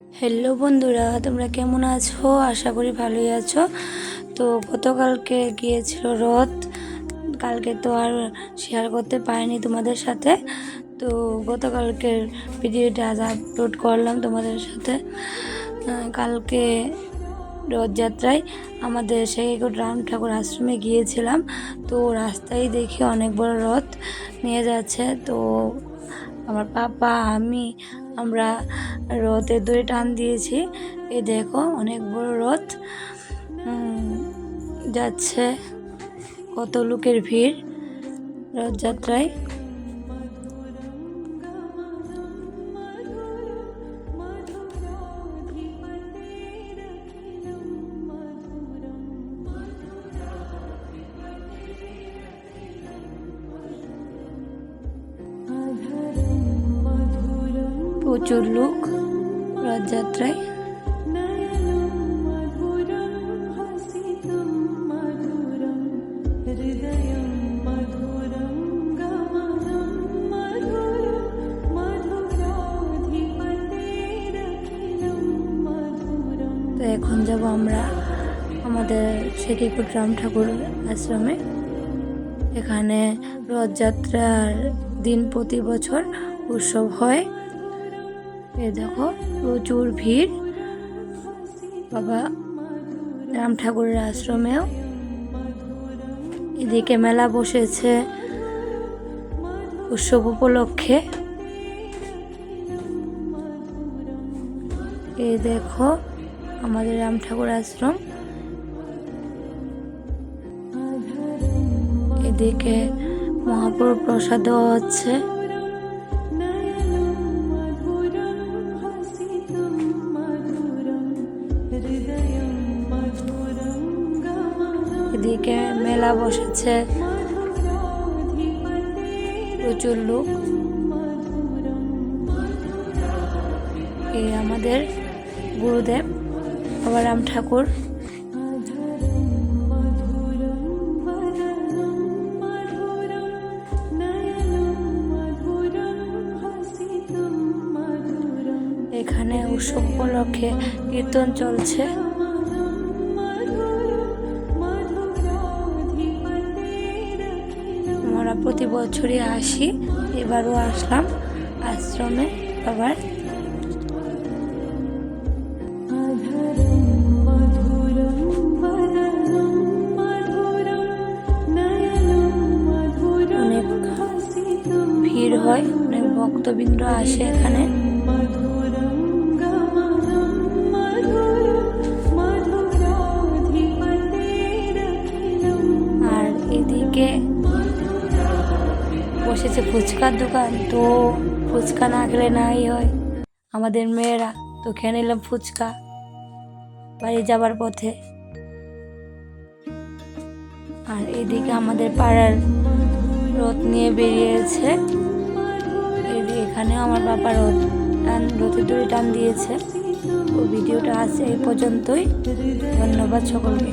Hello বন্ধুরা, তোমরা কেমন আছো? আশা করি ভালোই আছো। তো গতকালকে গিয়েছিল রথ, কালকে তো আর শেয়ার করতে পারিনি তোমাদের সাথে। তো গতকালকের ভিডিওটা আজ আপলোড করলাম তোমাদের সাথে। কালকে রথযাত্রায় আমাদের শেখেরকোট রাম ঠাকুর আশ্রমে গিয়েছিলাম। তো রাস্তায় দেখি অনেক বড় রথ নিয়ে যাচ্ছে। তো আমার পাপা আমরা রথের দড়ি টান দিয়েছি। এই দেখো অনেক বড় রথ যাচ্ছে, কত লোকের ভিড় রথযাত্রায়। প্রচুর লোক রথযাত্রায়। তো এখন যাব আমরা আমাদের শেখেরকোট রাম ঠাকুর আশ্রমে। এখানে রথযাত্রার দিন প্রতি বছর উৎসব হয়। এ দেখো প্রচুর ভিড় বাবা রাম ঠাকুরের আশ্রমেও। এদিকে মেলা বসেছে উৎসব উপলক্ষে। এই দেখো আমাদের রাম ঠাকুর আশ্রম। এদিকে মহাপ্রভু প্রসাদ দেওয়া হচ্ছে। এদিকে মেলা বসেছে, প্রচুর লোক। এই আমাদের গুরুদেব বাবা রাম ঠাকুর। এখানে উৎসব উপলক্ষে কীর্তন চলছে। আমরা প্রতি বছরই আসি, এবারও আসলাম আশ্রমে আবার। অনেক ভিড় হয়, অনেক ভক্তবৃন্দ আসে এখানে। আর এদিকে বসেছে ফুচকার দোকান। তো ফুচকা না খেলে নাই হয় আমাদের মেয়েরা, তো খেয়ে নিলাম ফুচকা বাড়ি যাবার পথে। আর এদিকে আমাদের পাড়ার রথ নিয়ে বেরিয়েছে। এখানেও আমার বাবা রথের দড়ি টান দিয়েছে। ও ভিডিওটা আছে এই পর্যন্তই। ধন্যবাদ সকলকে।